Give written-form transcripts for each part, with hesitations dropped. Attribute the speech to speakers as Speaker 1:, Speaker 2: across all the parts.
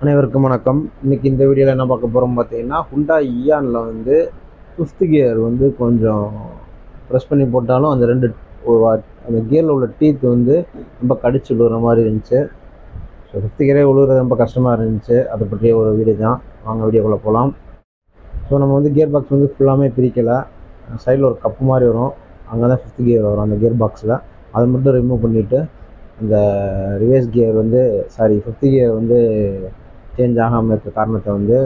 Speaker 1: அனைவருக்கும் வணக்கம். இன்னைக்கு இந்த வீடியோவில் என்ன பார்க்க போகிறோம் பார்த்தீங்கன்னா, ஹுண்டா இயானில் வந்து ஃபிஃப்த் கியர் வந்து கொஞ்சம் ப்ரெஸ் பண்ணி போட்டாலும் அந்த கியரில் உள்ள டீத் வந்து ரொம்ப கடிச்சு விழுகிற மாதிரி இருந்துச்சு. ஸோ ஃபிஃப்த் கியரே விழுகிறது ரொம்ப கஷ்டமாக இருந்துச்சு. அதை பற்றிய ஒரு வீடியோ தான். வாங்க வீடியோக்குள்ளே போகலாம். ஸோ நம்ம வந்து கியர் பாக்ஸ் வந்து ஃபுல்லாமே பிரிக்கலை. சைடில் ஒரு கப்பு மாதிரி வரும், அங்கே தான் ஃபிஃப்த் கியர் வரும் அந்த கியர் பாக்ஸில். அதை மட்டும் ரிமூவ் பண்ணிவிட்டு அந்த ரிவர்ஸ் கியர் வந்து ஃபிஃப்த் கியர் வந்து சேஞ்ச் ஆகாமல் இருக்க காரணத்தை வந்து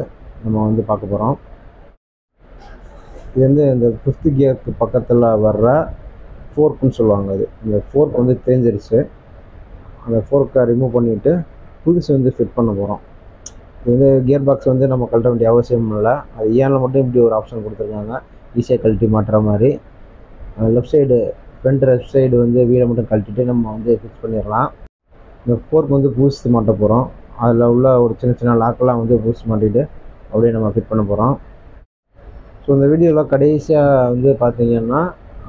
Speaker 1: நம்ம வந்து பார்க்க போகிறோம். இது வந்து இந்த ஃபிஃப்த் கியருக்கு பக்கத்தில் வர்ற ஃபோர்க்குன்னு சொல்லுவாங்க. இந்த ஃபோர்க் வந்து தேஞ்சிருச்சு. அந்த ஃபோர்க்கை ரிமூவ் பண்ணிவிட்டு புதுசு வந்து ஃபிட் பண்ண போகிறோம். இது வந்து கியர் பாக்ஸ் வந்து நம்ம கழட்ட வேண்டிய அவசியம் இல்லை. அது ஏனில் மட்டும் இப்படி ஒரு ஆப்ஷன் கொடுத்துருக்காங்க, ஈஸியாக கழட்டி மாட்டுற மாதிரி. லெஃப்ட் சைடு வந்து வீலை மட்டும் கழட்டிட்டு நம்ம வந்து ஃபிக்ஸ் பண்ணிடலாம். இந்த ஃபோர்க் வந்து பூஸ்ட் மாட்ட போகிறோம். அதில் உள்ள ஒரு சின்ன சின்ன லாக்கெல்லாம் வந்து பூஸ்ட் மாட்டிட்டு அப்படியே நம்ம ஃபிட் பண்ண போகிறோம். ஸோ இந்த வீடியோவில் கடைசியாக வந்து பார்த்தீங்கன்னா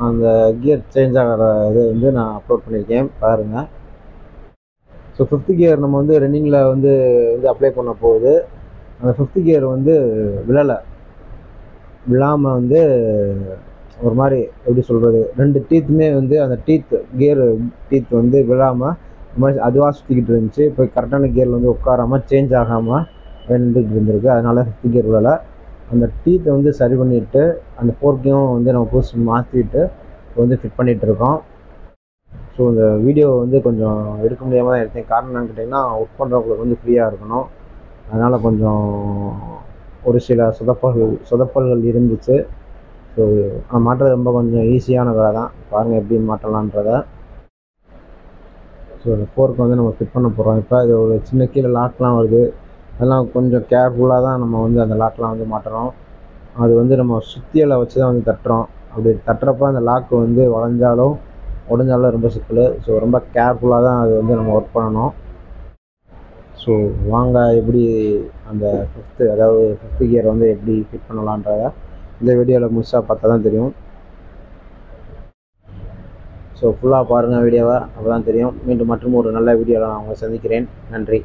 Speaker 1: அந்த கியர் சேஞ்ச் ஆகிற இது வந்து நான் அப்லோட் பண்ணியிருக்கேன், பாருங்கள். ஸோ ஃபிஃப்த் கியர் நம்ம வந்து ரன்னிங்கில் வந்து அப்ளை பண்ண போகுது. அந்த ஃபிஃப்த் கியர் வந்து விழாமல் வந்து ஒரு மாதிரி எப்படி சொல்கிறது, ரெண்டு டீத்துமே வந்து அந்த கியர் டீத் வந்து விழாமல் இந்த மாதிரி அதுவாக சுற்றிக்கிட்டு இருந்துச்சு. இப்போ கரெக்டான கியரில் வந்து உட்காராமல் சேஞ்ச் ஆகாமல் நின்றுட்டு இருந்திருக்கு. அதனால் ஃபிஃப்த் கியர் விழல. அந்த டீத்தை வந்து சரி பண்ணிவிட்டு அந்த ஃபோர்க்கையும் வந்து நம்ம புதுசு மாற்றிட்டு வந்து ஃபிட் பண்ணிகிட்டு இருக்கோம். ஸோ இந்த வீடியோ வந்து கொஞ்சம் எடுக்க முடியாமல் தான் எடுத்தேன். காரணம் என்னன்னு கேட்டிங்கன்னா, ஒர்க் பண்ணுறவங்களுக்கு வந்து ஃப்ரீயாக இருக்கணும். அதனால் கொஞ்சம் ஒரு சில சொதப்பல்கள் இருந்துச்சு. ஸோ மாட்டுறது ரொம்ப கொஞ்சம் ஈஸியான வேலை தான். பாருங்கள் எப்படி மாட்டலான்றதை. ஸோ அந்த ஃபோர்க்கு வந்து நம்ம ஃபிட் பண்ண போகிறோம். இப்போ இது ஒரு சின்ன கீழே லாக்லாம் வருது, அதெல்லாம் கொஞ்சம் கேர்ஃபுல்லாக தான் நம்ம வந்து அந்த லாக்லாம் வந்து மாட்டுறோம். அது வந்து நம்ம சுத்தியலை வச்சு தான் வந்து தட்டுறோம். அப்படி தட்டுறப்ப அந்த லாக்கு வந்து உடஞ்சாலும் ரொம்ப சிக்கல். ஸோ ரொம்ப கேர்ஃபுல்லாக தான் அது வந்து நம்ம ஒர்க் பண்ணணும். ஸோ வாங்க எப்படி அந்த ஃபிஃப்த் கியர் வந்து எப்படி ஃபிட் பண்ணலான்றதை இந்த வீடியோவில் முழுசாக பார்த்தா தான் தெரியும். ஸோ ஃபுல்லாக பாருங்கள் வீடியோவை, அப்போ தான் தெரியும். மீண்டும் மற்றும் ஒரு நல்ல வீடியோவில் நான் உங்களை சந்திக்கிறேன். நன்றி.